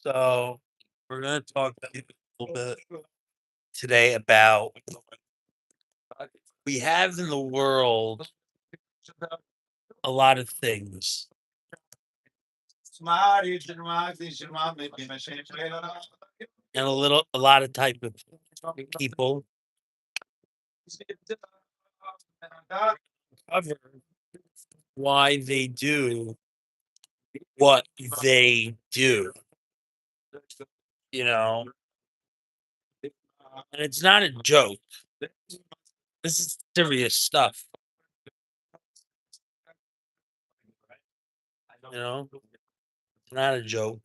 So we're going to talk a little bit today about we have in the world a lot of things and a lot of type of people cover why they do what they do, you know, and it's not a joke. This is serious stuff, you know, it's not a joke.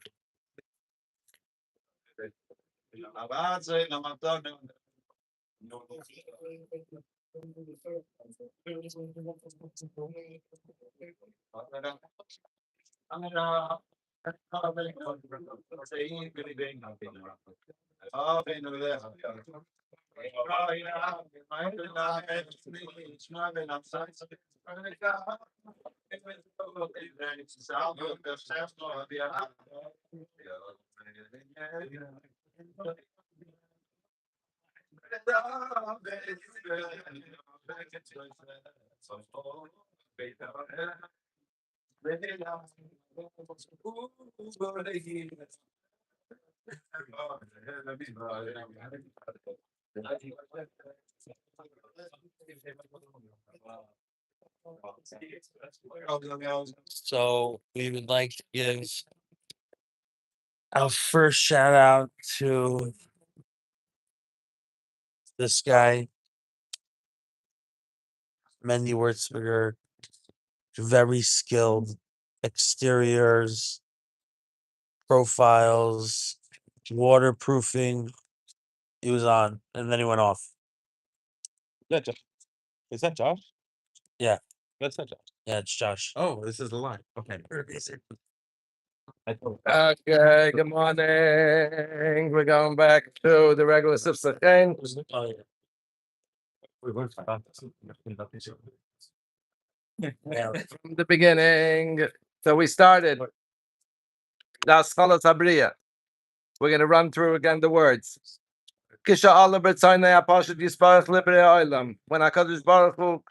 So we would like to give our first shout out to this guy, Mendy Wurzberger, very skilled exteriors, profiles, waterproofing. He was on, and then he went off. That Jo- Is that Josh? Yeah. That's not Josh. Yeah, it's Josh. Oh, this is the line. Okay. Okay, good morning. We're going back to the regular Sifsachin. Oh, yeah. From the beginning. So we started. Das Cholas Habriya. We're going to run through again the words. Kisha Allah b'tzaynei ha'pashat yisparach librei ha'olam. When HaKadosh Baruch Hu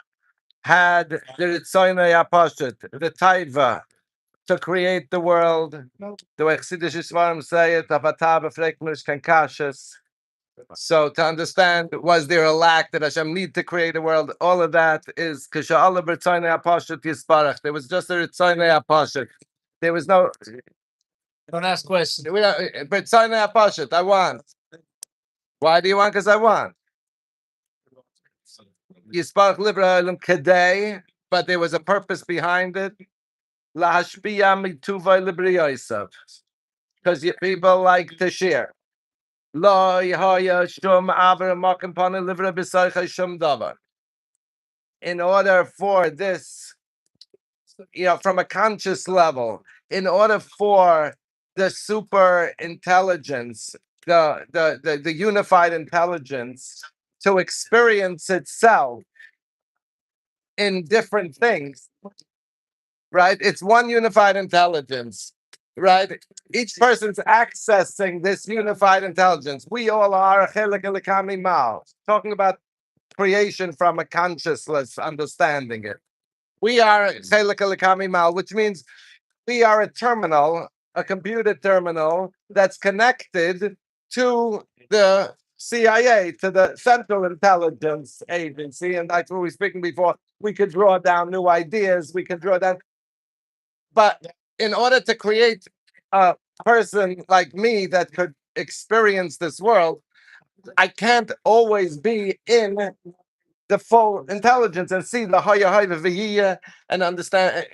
had the Ritzaynei ha'pashat, the taiva, to create the world, the way Chassidish Yisvarim say it, Avatar b'frek mishkan kashes. So to understand, was there a lack that Hashem need to create a world? All of that is Kisha Allah b'tzaynei ha'pashat yisparach. There was just a Ritzaynei ha'pashat. There was no. Don't ask questions. B'tzaynei ha'pashat. I want. Why do you want? Because I want. Yisparach librei ha'olam kedei, but there was a purpose behind it. Lahashpiya mituvay librei yosav. Because people like to share. Lo yahaya shum aver makim pana livra b'saycha shum davar. In order for this, from a conscious level, in order for the super intelligence, the unified intelligence to experience itself in different things, right? It's one unified intelligence, right? Each person's accessing this unified intelligence. We all are talking about creation from a consciousness, understanding it. We are which means we are a terminal, a computer terminal that's connected to the CIA, to the Central Intelligence Agency. And that's what we were speaking before. We could draw down new ideas. We could draw down. But in order to create a person like me that could experience this world, I can't always be in the full intelligence and see the higher and understand,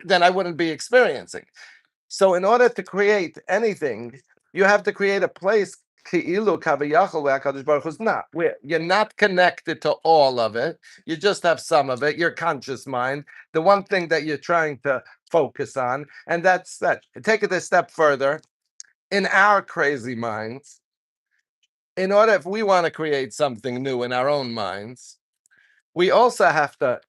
then I wouldn't be experiencing. So in order to create anything, you have to create a place ki'ilu kaviyachol where HaKadosh Baruch Hu's not. Where you're not connected to all of it. You just have some of it, your conscious mind, the one thing that you're trying to focus on. And that's that. Take it a step further. In our crazy minds, in order, if we want to create something new in our own minds, we also have to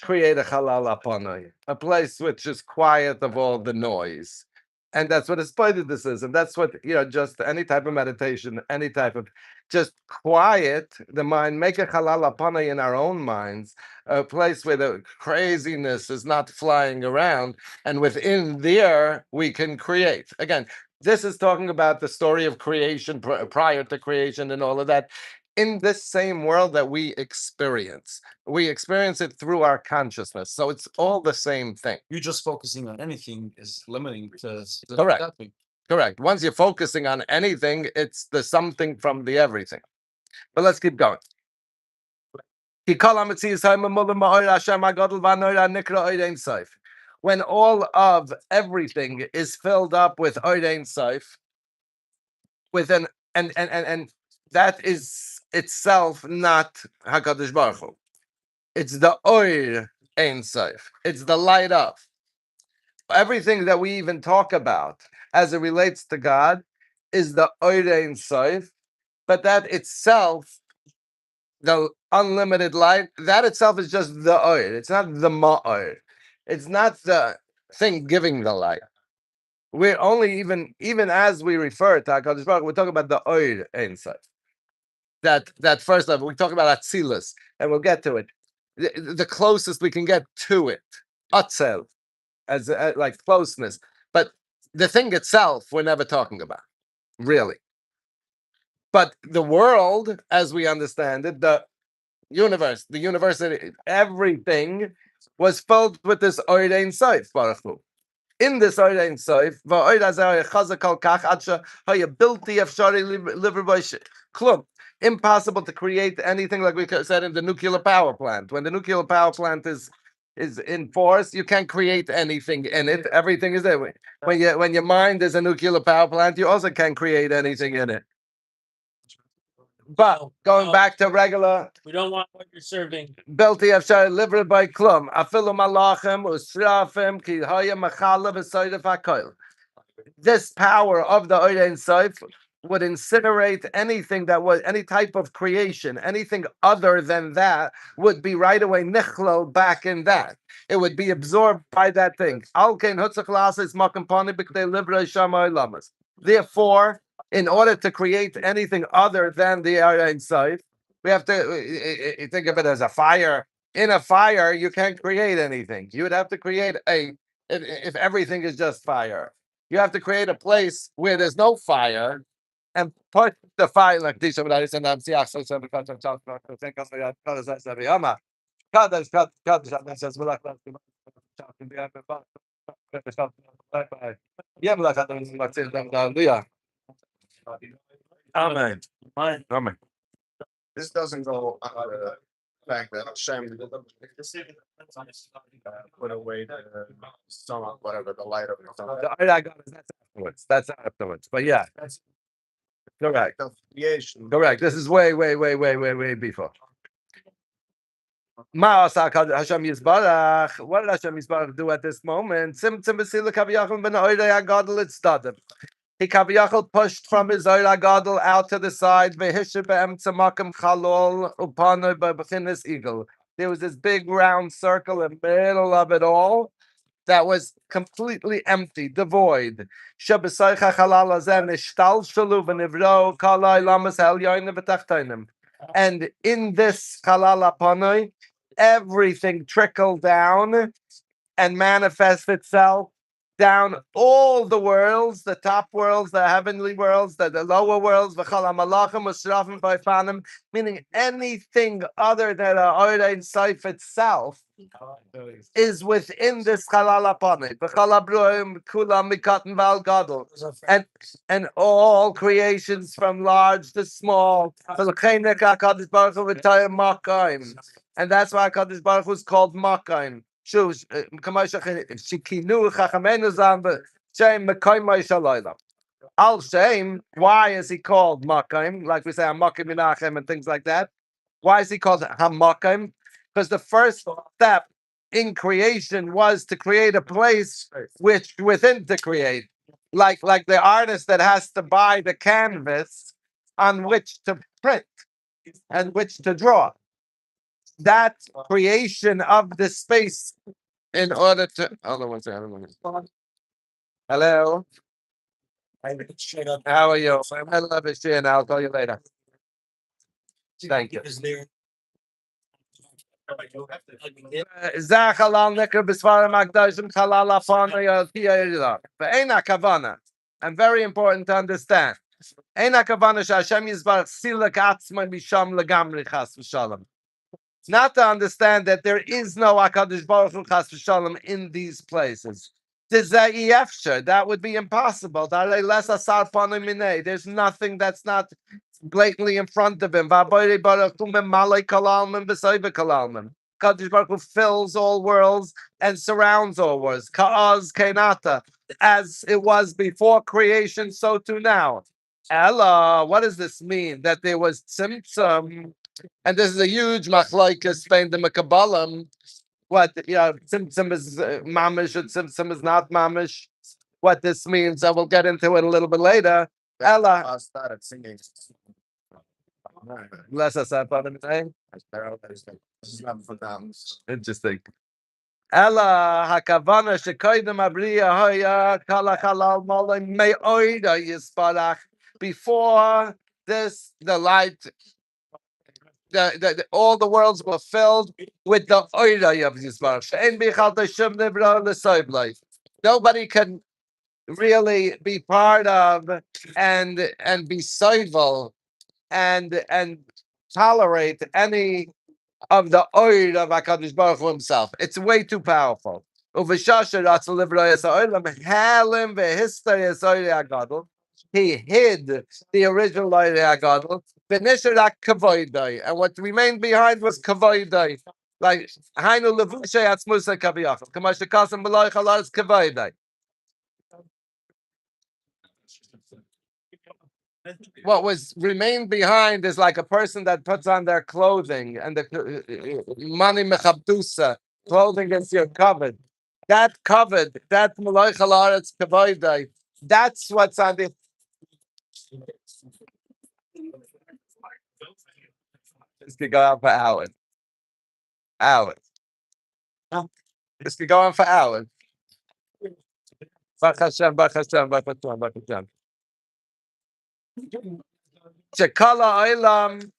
create a halal apanoi, a place which is quiet of all the noise. And that's what a spider this is. And that's what, just any type of meditation, any type of just quiet the mind, make a halal apanoi in our own minds, a place where the craziness is not flying around. And within there, we can create. Again, this is talking about the story of creation prior to creation and all of that. In this same world that we experience it through our consciousness. So it's all the same thing. You just focusing on anything is limiting to Correct. that thing. Correct. Once you're focusing on anything, it's the something from the everything. But let's keep going. When all of everything is filled up with Oidein Saif, with an and that is itself not Hakadosh Baruch Hu. It's the Oir Ein Saif. It's the light of everything that we even talk about as it relates to God is the Oir Ein Saif, but that itself, the unlimited light, that itself is just the Oir. It's not the Ma'or. It's not the thing giving the light. We're only even as we refer to HaKadosh Baruch Hu, we're talking about the Oir Ein Saif. That first level, we talk about Atzilus, and we'll get to it. The closest we can get to it, Atzel, as like closeness. But the thing itself, we're never talking about, really. But the world, as we understand it, the universe, the university, everything was filled with this Oir Ein Saif, Baruch Hu. In this Oir Ein Saif, va'oir hazeh chazak al kach adsha hayability efshari liver klum. Impossible to create anything, like we said in the nuclear power plant. When the nuclear power plant is in force, you can't create anything in it. Everything is there. When your mind is a nuclear power plant, you also can't create anything in it. But going back to regular, We don't want what you're serving. Belti Afshar liver by klum. Afilu malachim usrafim ki haya machalav esoidef hakoil. This power of the Oir Ein Saif would incinerate anything that was any type of creation, anything other than that would be right away nichlal back in that. It would be absorbed by that thing. Therefore, in order to create anything other than the Oir Ein Saif, we have to think of it as a fire. In a fire, you can't create anything. You would have to create if everything is just fire. You have to create a place where there's no fire and put the fire like this. Amen. Amen. This doesn't go on the fact that Hashem put away the sun, whatever the light of the sun. That's afterwards. But yeah, correct. The creation. Correct. This is way before. Hashem Yisbarach. What did Hashem Yisbarach do at this moment? He Kaviyachal pushed from his Oir Gadol out to the side. There was this big round circle in the middle of it all that was completely empty, devoid. And in this Chalal Apanoi, everything trickled down and manifests itself down all the worlds, the top worlds, the heavenly worlds, the lower worlds, meaning anything other than Oir Ein Saif itself is within this Chalal Apanoi. And all creations from large to small. And that's why HaKadosh Baruch Hu is called Makayim. Al Shem, why is he called Makayim? Like we say, Hamakim Menachem and things like that. Why is he called Hamakayim? Because the first step in creation was to create a place which within to create. Like the artist that has to buy the canvas on which to print and which to draw. that creation of the space in order to. Hold on one second. Hello. How are you? I love it, Shane. I'll call you later. Thank you. Zach halal nekar b'sfarim akdashim halal afana yalkiya yirah. Ve'ena kavana. And very important to understand. Eina kavana she'Hashem yizbarach silak atzma misham legamri chas v'shalom. Not to understand that there is no HaKadosh Baruch Hu chas v'shalom in these places. That would be impossible. There's nothing that's not blatantly in front of him. Kadosh Baruch Hu fills all worlds and surrounds all worlds. Ka'az Kenata. As it was before creation, so too now. Ella, what does this mean? That there was tzimtzum, and this is a huge machlokes in the Mekabalim. What, tzimtzum is mamish and tzimtzum is not mamish. What this means, I will get into it a little bit later. Ella. I started singing. Bless us, interesting. Ella hakavana shekoydem abriya hoya kala halal molay me'oida yisparach. Before this, the light, all the worlds were filled with the oida of Yisbarach. Nobody can really be part of and be civil and tolerate any of the oid of HaKadosh Baruch Hu himself. It's way too powerful. He hid the original Loirei HaGadol. And what remained behind was Kavoidai. Like, Hainu Levushay Atzmusa Kaviyachal. Kamash Kasam Beloich Alaris Kavoidai. What was remained behind is like a person that puts on their clothing and the money mechabdusa, clothing is your covered. That covered, that Meloich Alaris Kavoidai. That's what's on the. This could go on for hours. This could go on for hours. Baruch Hashem, Baruch Hashem, Baruch Hashem, Baruch Hashem. Shekala Olam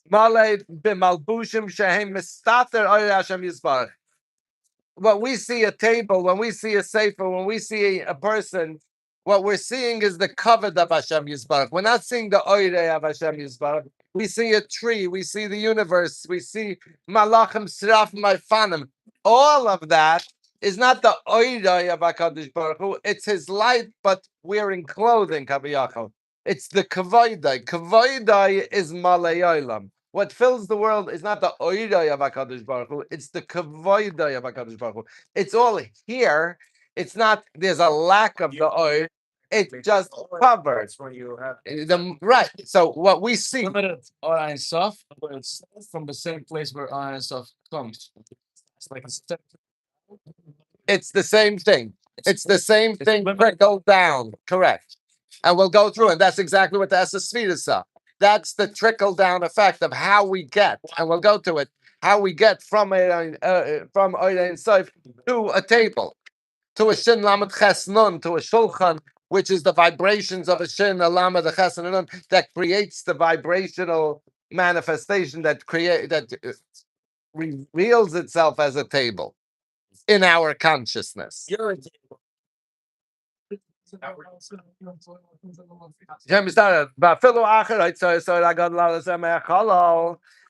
Malay b'malbushim shehem mistater Oyer Hashem Yisbarach. When we see a table, when we see a sefer, when we see a person, what we're seeing is the covered of Hashem Yisbarach. We're not seeing the Oirei of Hashem Yisbarach. We see a tree, we see the universe, we see Malachim Sraf Maifanim. All of that is not the Oirei of HaKadosh Baruch Hu. It's his light, but wearing clothing, Kaviyachal. It's the Kavoidai. Kavoidai is Malay Olam. What fills the world is not the Oirei of HaKadosh Baruch Hu. It's the Kavoidai of HaKadosh Baruch Hu. It's all here. It's not, there's a lack of the oil. It just covers when you have the right. So what we see, Limited or Ein Sof, but it's from the same place where Ein Sof comes. It's like it's the same thing. It's the same thing trickled down. Correct. And we'll go through, and that's exactly what the Esesfira saw. That's the trickle down effect of how we get, and we'll go to it. How we get from Oirein Sof to a table, to a Shin Lamed Ches Nun, to a Shulchan, which is the vibrations of a Shin, a Lamed, a Ches, and a Nun, that creates the vibrational manifestation that reveals itself as a table in our consciousness.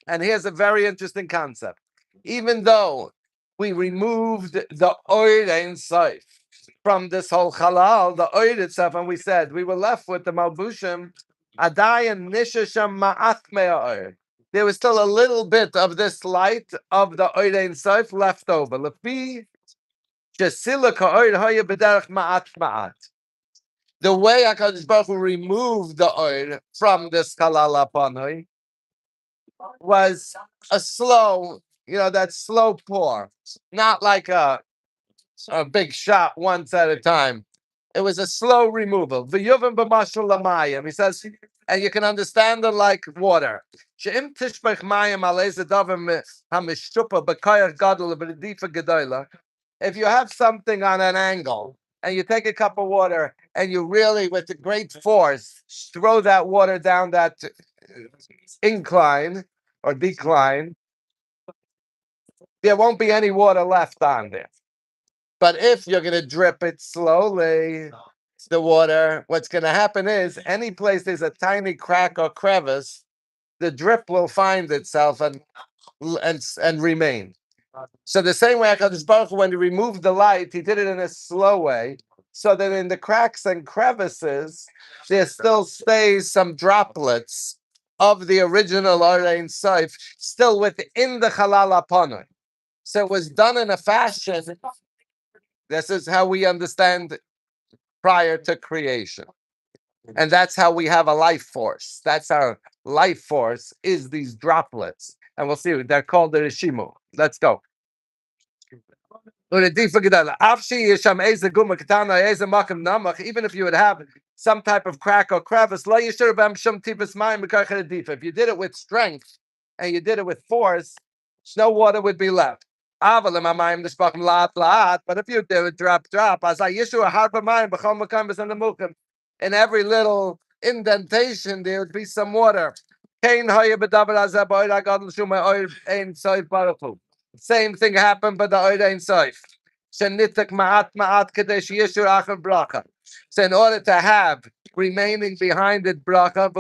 And here's a very interesting concept. Even though we removed the oil inside from this whole halal, the oil itself, and we said we were left with the malbushim, adayan nishasham ma'at me'oil. There was still a little bit of this light of the oil inside left over. Lefi shesila ka'oil haya b'derech ma'at ma'at. The way HaKadosh Baruch Hu removed the oil from this halal apanoi was a slow, that slow pour, not like a big shot once at a time. It was a slow removal. V'yuvim b'mashal lamayim. He says, and you can understand it like water. She'im tishbech mayim al eze davar hamishtupa b'koyach gadol b'redifa gedola. If you have something on an angle and you take a cup of water and you really, with a great force, throw that water down that incline or decline, there won't be any water left on there. But if you're going to drip it slowly, the water, what's going to happen is any place there's a tiny crack or crevice, the drip will find itself and remain. So the same way HaKadosh Baruch Hu, when he removed the light, he did it in a slow way, so that in the cracks and crevices, there still stays some droplets of the original Orein Soif still within the Chalal HaPanoi. So it was done in a fashion. This is how we understand prior to creation. And that's how we have a life force. That's our life force, is these droplets. And we'll see, they're called the Rishimu. Let's go. Even if you would have some type of crack or crevice, if you did it with strength and you did it with force, no water would be left. But if you do it drop, as I issue a harp of mine, in every little indentation, there would be some water. Same thing happened, but the Orein Soif. So in order to have remaining behind it bracha,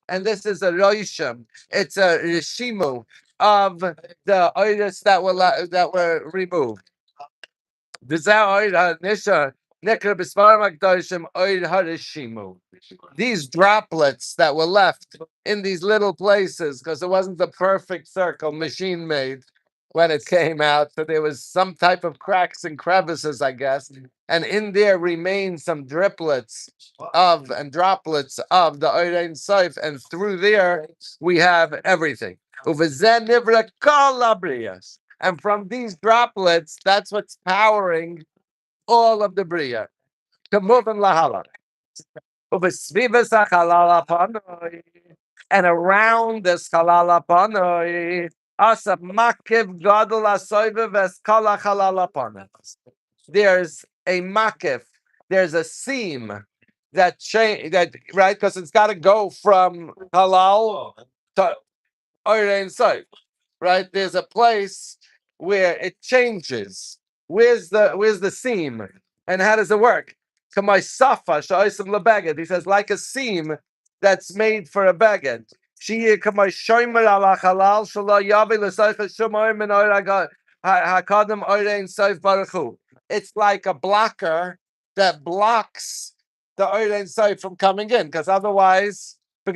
and this is a roishim, it's a rishimu of the oiris that were removed. These droplets that were left in these little places, because it wasn't the perfect circle machine made when it came out, so there was some type of cracks and crevices, I guess, and in there remain some droplets of the Orein Soif, and through there we have everything. And from these droplets, that's what's powering all of the Bria. To move in Lahala. And around this Halala Panoi, Asap Makiv Gadol Asoive Veskala Halala Panoi. There's a makif, there's a seam that right, because it's got to go from halal to Orein Soif, right? There's a place where it changes. Where's the seam, and how does it work? Kamai safa sha'osim lebeged. He says like a seam that's made for a beged. She kamai shomer ala halal shelo yavi l'soif shumoy min oiragad hakadam Orein Soif baruch hu. It's like a blocker that blocks the Orein Soif from coming in, because otherwise, if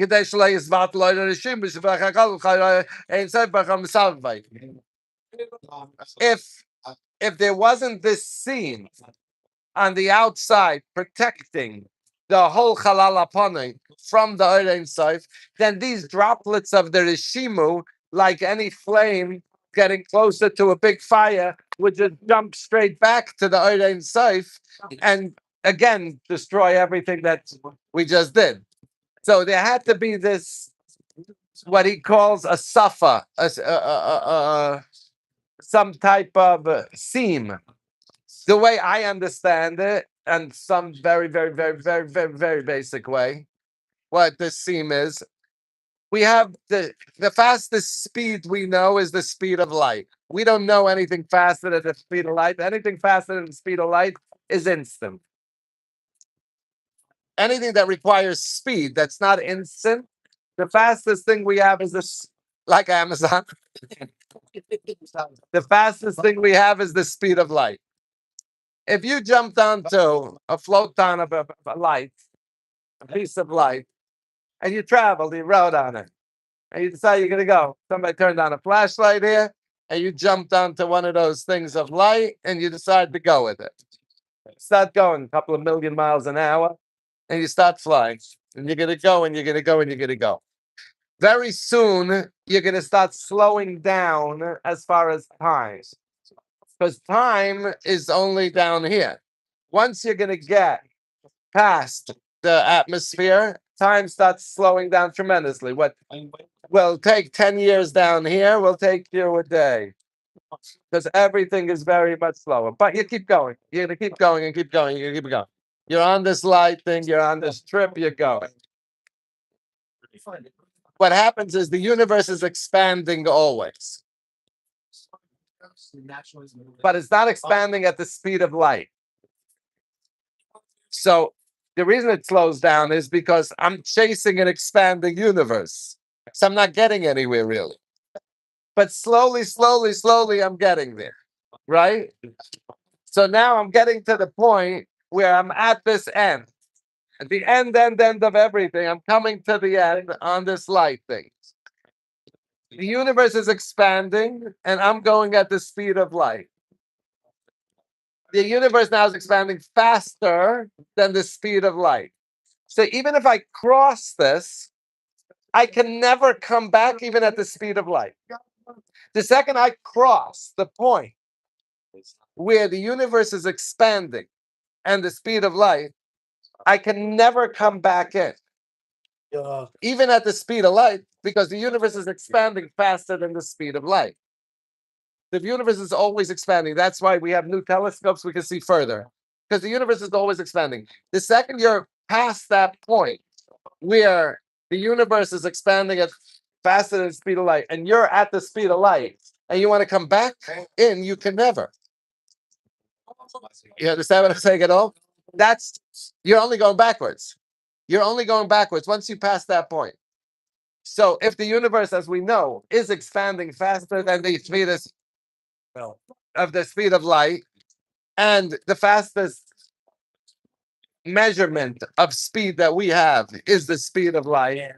there wasn't this seam on the outside protecting the whole Chalal HaPanoi from the Orein Soif, then these droplets of the Rishimu, like any flame getting closer to a big fire, would just jump straight back to the Orein Soif and again destroy everything that we just did. So there had to be this, what he calls a safa, some type of seam. The way I understand it, and some very, very, very, very, very, very basic way, what this seam is, we have the fastest speed we know is the speed of light. We don't know anything faster than the speed of light. Anything faster than the speed of light is instant. Anything that requires speed that's not instant, the fastest thing we have is this, like Amazon. The fastest thing we have is the speed of light. If you jumped onto a floaton of a light, a piece of light, and you traveled, you rode on it, and you decide you're going to go. Somebody turned on a flashlight here, and you jumped onto one of those things of light, and you decide to go with it. Start going a couple of million miles an hour, and you start flying, and you're going to go, and you're going to go, and you're going to go. Very soon, you're going to start slowing down as far as time. because time is only down here. Once you're going to get past the atmosphere, time starts slowing down tremendously. What will take 10 years down here will take you a day because everything is very much slower. But you keep going. You're going to keep going and keep going. You keep going. You're on this light thing. You're on this trip. You're going. What happens is the universe is expanding always, but it's not expanding at the speed of light. So the reason it slows down is because I'm chasing an expanding universe. So I'm not getting anywhere really. But slowly, slowly, slowly, I'm getting there. Right? So now I'm getting to the point where I'm at this end. At the end of everything, I'm coming to the end on this light thing. The universe is expanding, and I'm going at the speed of light. The universe now is expanding faster than the speed of light. So even if I cross this, I can never come back even at the speed of light. The second I cross the point where the universe is expanding and the speed of light, I can never come back in. Even at the speed of light, because the universe is expanding faster than the speed of light. The universe is always expanding. That's why we have new telescopes, we can see further. Because the universe is always expanding. The second you're past that point where the universe is expanding at faster than the speed of light, and you're at the speed of light, and you want to come back in, you can never. You understand what I'm saying at all? You're only going backwards. You're only going backwards once you pass that point. So if the universe, as we know, is expanding faster than the speed of the speed of light, and the fastest measurement of speed that we have is the speed of light.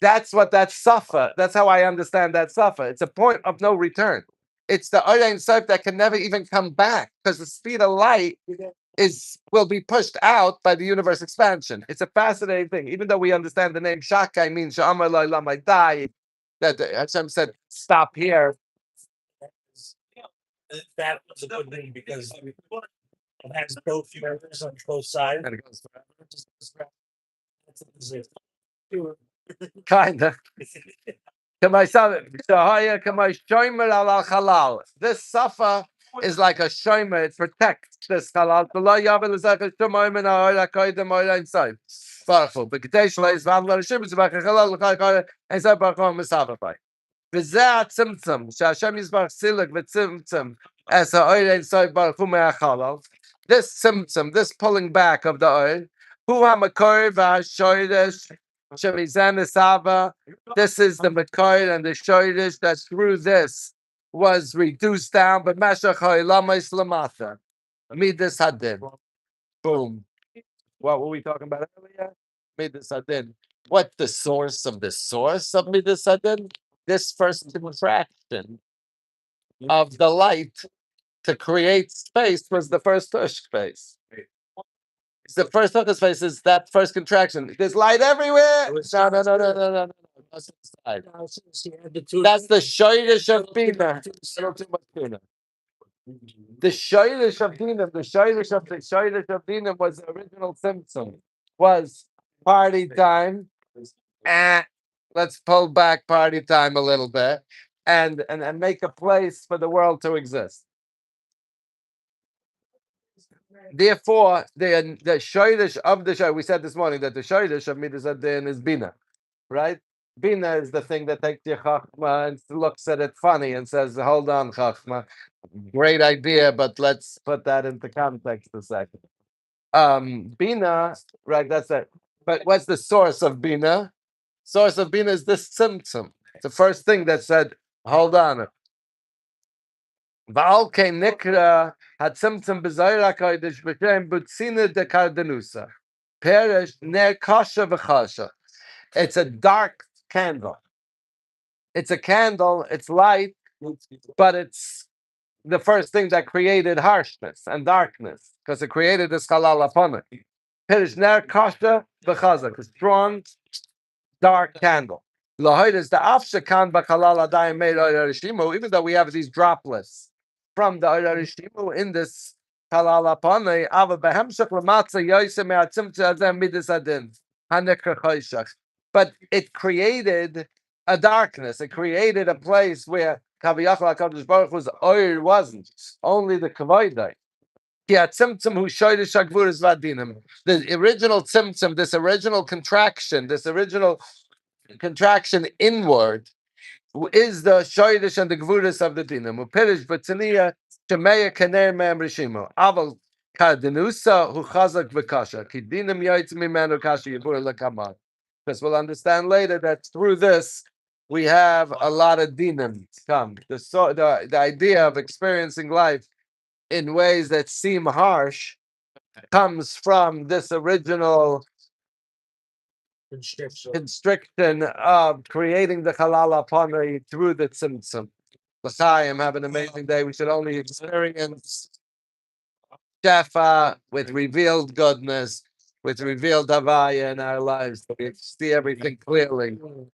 That's what that suffer. That's how I understand that suffer. It's a point of no return. It's the Ein Sof that can never even come back because the speed of light will be pushed out by the universe expansion. It's a fascinating thing. Even though we understand the name Shakai means Sha'amar Lo Lamai Dai, that Hashem said, stop here. That was a good thing because it has both universe on both sides. And it goes kind of. This safa is like a shomer. It protects this halal. וזה הצמצם, שהשם יזבח סילק וצמצם as האוil inside baruch hu me'achalal. This symptom, this pulling back of the oil, hu ha'makor v'ha'shoyresh shemizan esava. This is the makor and the shoyresh that through this was reduced down, but mashach ha'olamais lamata. Midas hadin. Boom. What were we talking about earlier? Midas hadin. What's the source of Midas hadin? This first contraction of the light to create space was the first tush space. The first tush space is that first contraction. There's light everywhere. No. That's the shoydish of Bina. The shoydish of Bina, the shoydish of Bina was the original symptom. Was party time. Let's pull back party time a little bit and make a place for the world to exist. Therefore, the shoydish of the shoy, we said this morning that the shoydish of Midas Hadin is Bina, right? Bina is the thing that takes your Chachma and looks at it funny and says, hold on, Chachma, great idea, but let's put that into context a second. Bina, right, that's it. But what's the source of Bina? Source of Bina is this symptom. The first thing that said, hold on. Va'alke nikra had symptom b'zayra kodesh b'shem butzina de kardanusa. Perish ner kasha v'chasha. It's a dark candle. It's a candle, it's light, but it's the first thing that created harshness and darkness, because it created this halal upon it. Perish ner kasha v'chaza, a strong, dark candle. Even though we have these droplets from the Oyer Rishimu in this Halal Apanei, Ava Behemshach Lamatza Yosem Me'atzimtza Azem Midas Adin, Hanekra Choshach. But it created a darkness. It created a place where Kaviyachal HaKadosh Baruch Hu's Oyer wasn't, only the Kavoidai. The original tzimtzum, this original contraction inward is the shoydish and the gvuris of the dinam. Upirish b'tzaniya shemeya kaner me'am rishimu. Aval kardenusa hu chazak v'kasha. Ki dinam yoytz mimenu kasha yibur l'kamad. Because we'll understand later that through this we have a lot of dinam come. The idea of experiencing life in ways that seem harsh comes from this original constriction of creating the halal apana through the tzimtzum. L'chaim, have an amazing day. We should only experience shefa with revealed goodness, with revealed havaya in our lives. We see everything clearly.